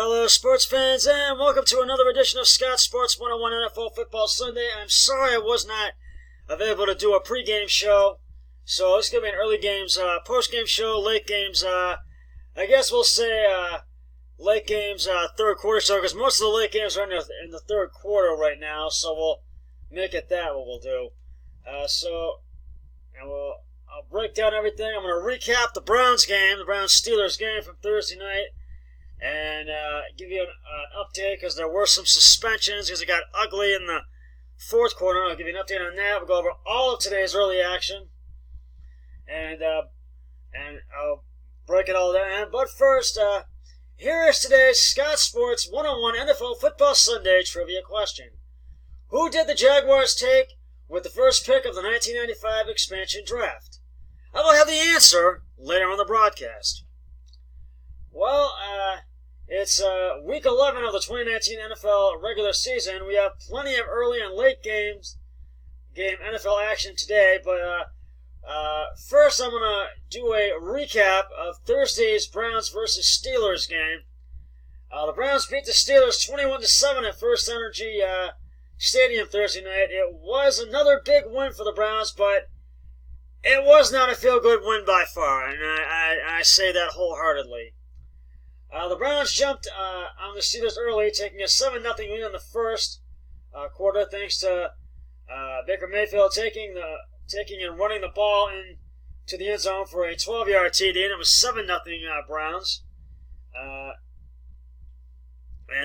Hello, sports fans, and welcome to another edition of Scott Sports 101 NFL Football Sunday. I'm sorry I was not available to do a pregame show, so this is going to be an early games, post-game show, late games, I guess we'll say late games, third quarter show, because most of the late games are in the third quarter right now, so we'll make it that what we'll do. I'll break down everything. I'm going to recap the Browns-Steelers game from Thursday night, and give you an update because there were some suspensions because it got ugly in the fourth quarter. I'll give you an update on that. We'll go over all of today's early action, and I'll break it all down. But first, here is today's Scott Sports 101 NFL Football Sunday trivia question. Who did the Jaguars take with the first pick of the 1995 expansion draft? I will have the answer later on the broadcast. Well, it's week 11 of the 2019 NFL regular season. We have plenty of early and late game NFL action today, but first I'm going to do a recap of Thursday's Browns versus Steelers game. The Browns beat the Steelers 21-7 at First Energy Stadium Thursday night. It was another big win for the Browns, but it was not a feel-good win by far, and I say that wholeheartedly. The Browns jumped on the Steelers early, taking a 7-0 lead in the first quarter, thanks to Baker Mayfield taking and running the ball into the end zone for a 12-yard TD, and it was 7-0 Browns. And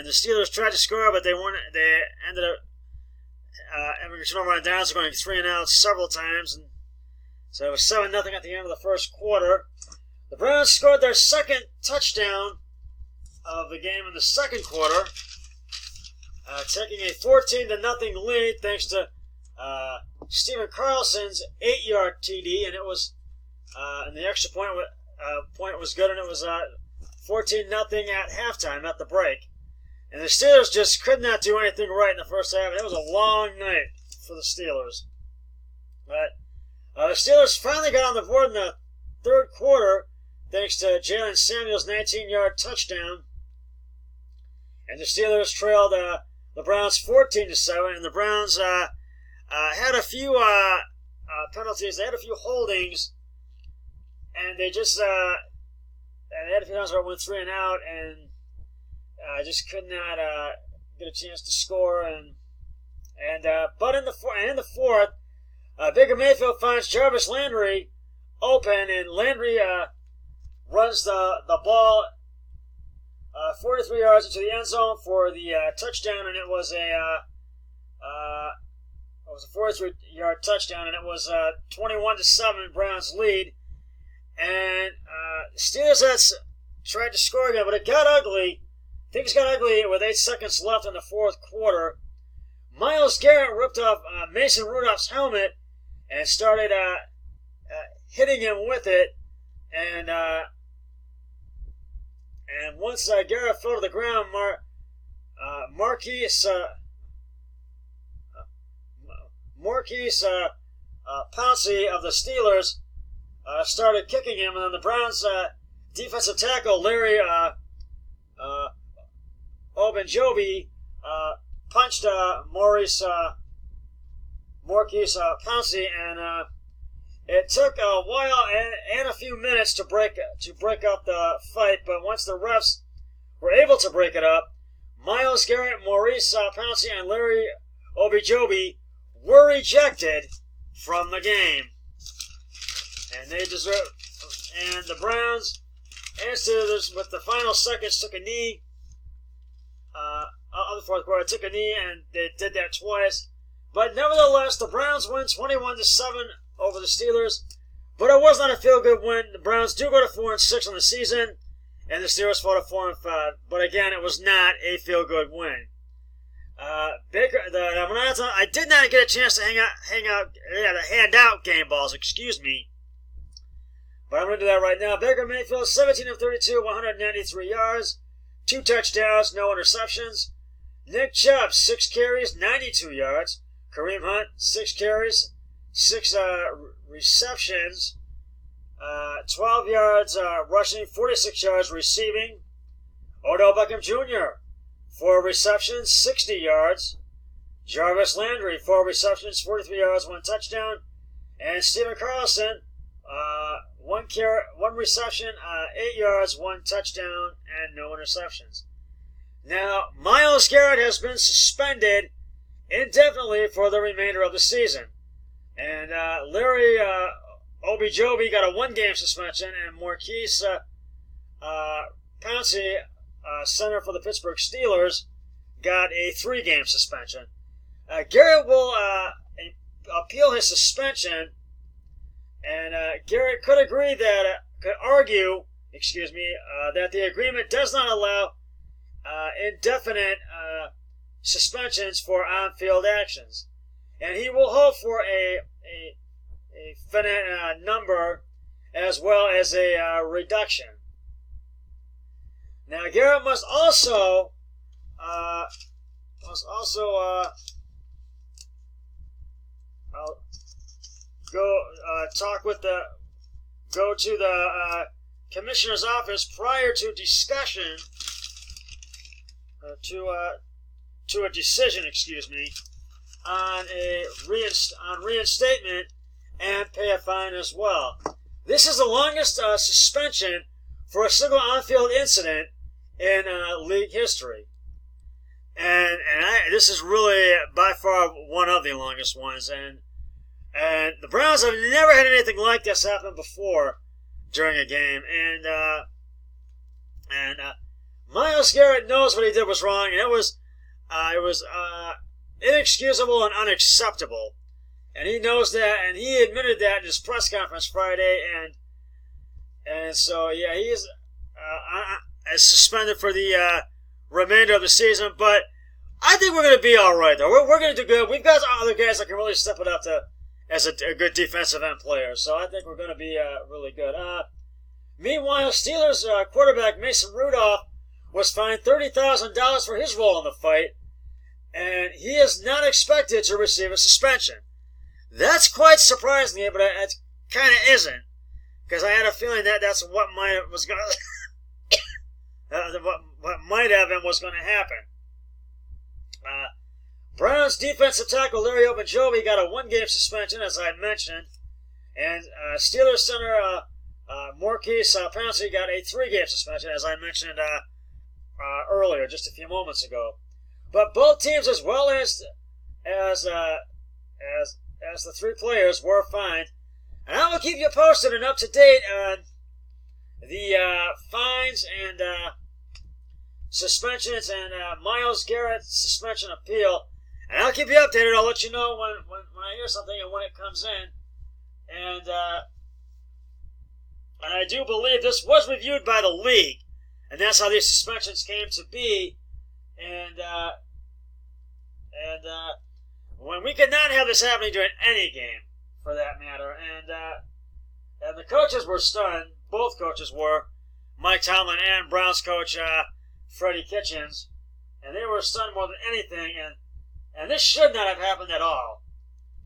the Steelers tried to score, but they ended up having a turnover on downs, going 3-and-out several times, and so it was 7-0 at the end of the first quarter. The Browns scored their second touchdown of the game in the second quarter, taking a 14-0 lead thanks to Stephen Carlson's 8-yard TD, and it was and the extra point was good, and it was 14-0 at halftime at the break. And the Steelers just could not do anything right in the first half, and it was a long night for the Steelers. But the Steelers finally got on the board in the third quarter thanks to Jalen Samuels' 19-yard touchdown. And the Steelers trailed the Browns 14-7, and the Browns had a few penalties. They had a few holdings, and they just they had a few times where it went 3-and-out, and just could not get a chance to score. But in the fourth, Baker Mayfield finds Jarvis Landry open, and Landry runs the ball 43 yards into the end zone for the touchdown, and it was a 43-yard touchdown, and it was 21-7 Browns lead. And Steelers tried to score again, but it got ugly. Things got ugly with 8 seconds left in the fourth quarter. Myles Garrett ripped off Mason Rudolph's helmet and started hitting him with it, and once Garrett fell to the ground, Marquise Pouncey of the Steelers started kicking him, and then the Browns defensive tackle Larry Ogunjobi punched Marquise Pouncey, and it took a while and a few minutes to break up the fight, but once the refs were able to break it up, Myles Garrett, Maurice Pouncey, and Larry Ogunjobi were ejected from the game, and the Browns answered this with the final seconds, took a knee. Of the fourth quarter, took a knee, and they did that twice. But nevertheless, the Browns win 21-7 over the Steelers. But it was not a feel-good win. The Browns do go to 4-6 on the season, and the Steelers fall to 4-5. But again, it was not a feel-good win. I did not get a chance to hand out game balls. Excuse me. But I'm going to do that right now. Baker Mayfield, 17 of 32, 193 yards, 2 touchdowns, no interceptions. Nick Chubb, 6 carries, 92 yards. Kareem Hunt, 6 carries, 6 receptions, 12 yards rushing, 46 yards receiving. Odell Odell Beckham Jr., 4 receptions, 60 yards. Jarvis Landry, 4 receptions, 43 yards, 1 touchdown. And Stephen Carlson, 1 reception, 8 yards, 1 touchdown, and no interceptions. Now, Myles Garrett has been suspended indefinitely for the remainder of the season. And Larry Obijobi got a 1-game suspension, and Maurkice Pouncey, center for the Pittsburgh Steelers, got a 3-game suspension. Garrett will appeal his suspension, and Garrett could argue that the agreement does not allow indefinite suspensions for on-field actions, and he will hope for a finite number as well as a reduction. Now, Garrett must also go to the commissioner's office prior to discussion to a decision, on reinstatement and pay a fine as well. This is the longest suspension for a single on-field incident in league history. And this is really by far one of the longest ones. And the Browns have never had anything like this happen before during a game. And Myles Garrett knows what he did was wrong, and it was inexcusable and unacceptable. And he knows that, and he admitted that in his press conference Friday. And so, yeah, he is suspended for the remainder of the season. But I think we're going to be all right, though. We're going to do good. We've got other guys that can really step it up as a good defensive end player. So I think we're going to be really good. Meanwhile, Steelers quarterback Mason Rudolph was fined $30,000 for his role in the fight, and he is not expected to receive a suspension. That's quite surprising me, but it kind of isn't, because I had a feeling that that's what might have and was going to happen. Browns defensive tackle Larry Ogunjobi got a 1-game suspension, as I mentioned, and Steelers center Maurkice Pouncey got a 3-game suspension, as I mentioned earlier, just a few moments ago. But both teams, as well as the 3 players, were fined, and I will keep you posted and up to date on the fines and suspensions and Myles Garrett's suspension appeal. And I'll keep you updated. I'll let you know when I hear something and when it comes in. And I do believe this was reviewed by the league, and that's how these suspensions came to be. And when we could not have this happening during any game, for that matter. And the coaches were stunned. Both coaches were, Mike Tomlin and Browns coach Freddie Kitchens, and they were stunned more than anything. And this should not have happened at all.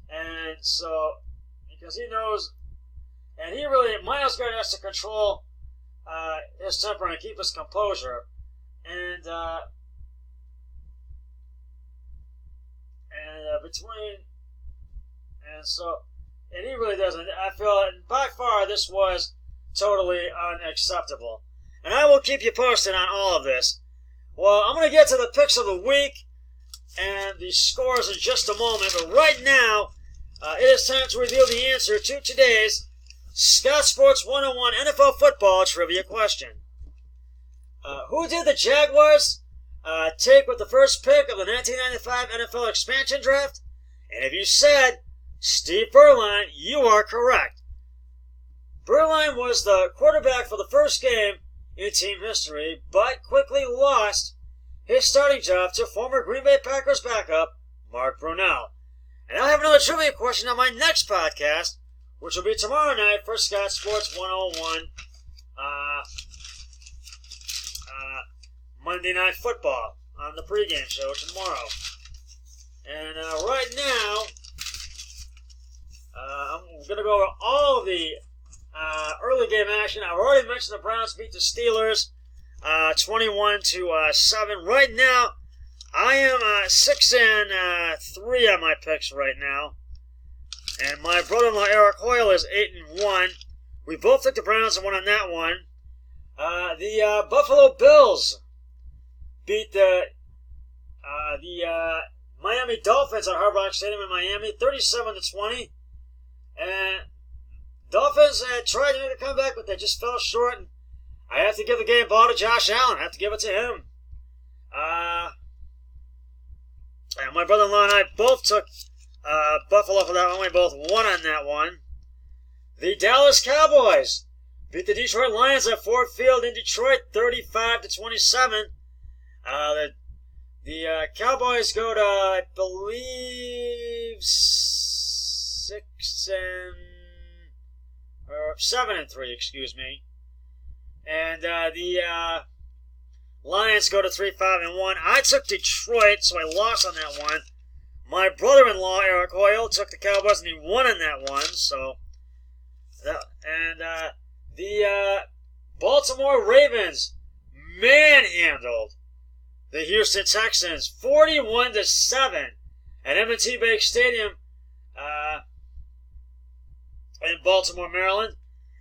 And so, because he knows, and Myles Garrett has to control his temper and keep his composure. And he really doesn't. I feel, and by far, this was totally unacceptable. And I will keep you posted on all of this. Well, I'm going to get to the picks of the week and the scores in just a moment. But right now, it is time to reveal the answer to today's Scott Sports 101 NFL football trivia question. Who did the Jaguars take with the first pick of the 1995 NFL expansion draft? And if you said Steve Berline, you are correct. Berline was the quarterback for the first game in team history, but quickly lost his starting job to former Green Bay Packers backup Mark Brunell. And I'll have another trivia question on my next podcast, which will be tomorrow night for Scott Sports 101 Monday Night Football on the pregame show tomorrow. And right now, I'm going to go over all the early game action. I've already mentioned the Browns beat the Steelers 21-7. Right now, I am 6-3 on my picks right now. And my brother-in-law Eric Hoyle is 8-1. We both took the Browns and won on that one. The Buffalo Bills beat the Miami Dolphins at Hard Rock Stadium in Miami, 37-20. And Dolphins tried to make a comeback, but they just fell short. And I have to give the game ball to Josh Allen. I have to give it to him. And my brother-in-law and I both took Buffalo for that one. We both won on that one. The Dallas Cowboys beat the Detroit Lions at Ford Field in Detroit, 35-27. The Cowboys go to, I believe, 7-3. Excuse me. And the Lions go to 3-5-1. I took Detroit, so I lost on that one. My brother-in-law Eric Hoyle took the Cowboys and he won on that one. So, the Baltimore Ravens manhandled the Houston Texans 41-7 at M&T Bank Stadium in Baltimore, Maryland.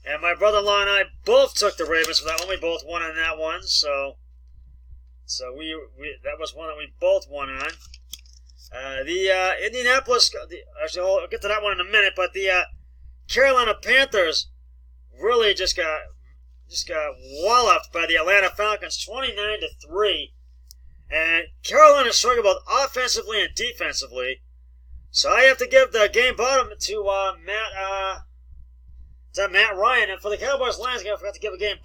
And my brother-in-law and I both took the Ravens for that one. We both won on that one. So we that was one that we both won on. The Indianapolis, actually I'll get to that one in a minute, but the Carolina Panthers really just got walloped by the Atlanta Falcons, 29-3. And Carolina struggled both offensively and defensively. So I have to give the game bottom to Matt Ryan. And for the Cowboys Lions, I forgot to give game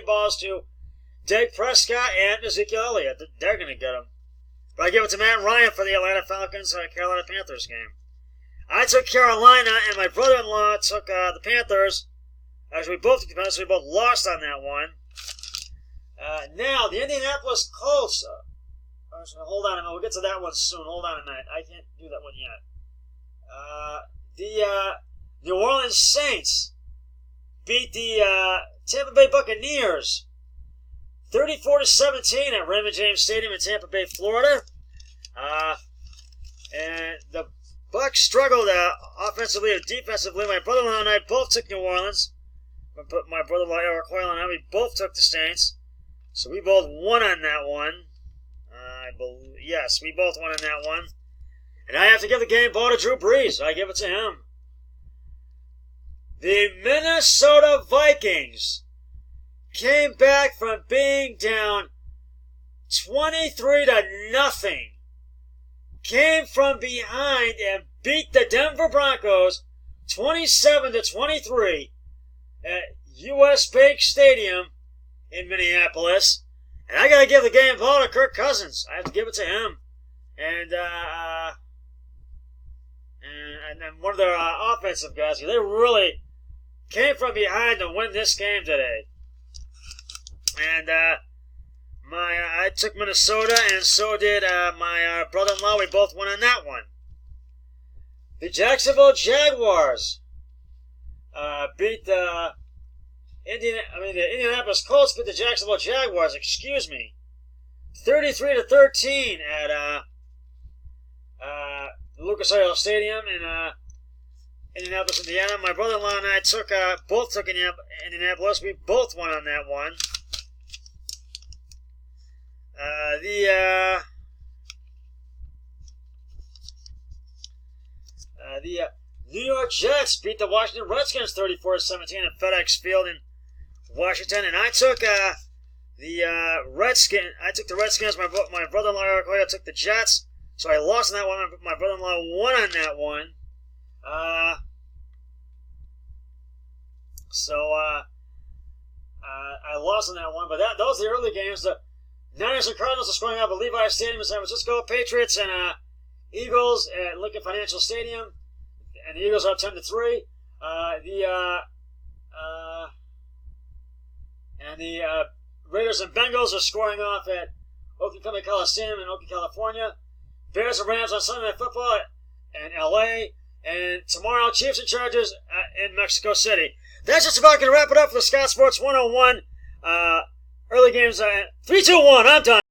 balls to Dak Prescott and Ezekiel Elliott. They're going to get them. But I give it to Matt Ryan for the Atlanta Falcons Carolina Panthers game. I took Carolina, and my brother-in-law took the Panthers. Actually, we both took the Panthers, so we both lost on that one. Now, the Indianapolis Colts. Hold on a minute. We'll get to that one soon. Hold on a minute. I can't do that one yet. The New Orleans Saints beat the Tampa Bay Buccaneers 34-17 at Raymond James Stadium in Tampa Bay, Florida. And the Bucs struggled offensively and defensively. My brother-in-law and I both took New Orleans. My brother-in-law Eric Hoyle and I, we both took the Saints. So we both won on that one. Yes, we both won on that one. And I have to give the game ball to Drew Brees. I give it to him. The Minnesota Vikings came back from being down 23-0. Came from behind and beat the Denver Broncos 27-23 at US Bank Stadium in Minneapolis. And I gotta give the game ball to Kirk Cousins. I have to give it to him. And one of their offensive guys, they really came from behind to win this game today. And I took Minnesota, and so did my brother-in-law. We both won on that one. The Jacksonville Jaguars beat the Indianapolis Colts beat the Jacksonville Jaguars. 33-13 at Lucas Oil Stadium in Indianapolis, Indiana. My brother-in-law and I both took Indianapolis. We both won on that one. The New York Jets beat the Washington Redskins 34-17 at FedEx Field in Washington, and I took the Redskins. I took the Redskins. My brother-in-law Eric Hoyle took the Jets, so I lost on that one. My brother-in-law won on that one. I lost on that one, but those are the early games. The Niners and Cardinals are scoring out at Levi Stadium in San Francisco. Patriots and Eagles at Lincoln Financial Stadium, and the Eagles are up 10-3. The Raiders and Bengals are scoring off at Oakland Coliseum in Oakland, California. Bears and Rams on Sunday Night Football in LA. And tomorrow, Chiefs and Chargers in Mexico City. That's just about going to wrap it up for the Scott Sports 101 Early games, 3, 2, 1, I'm done.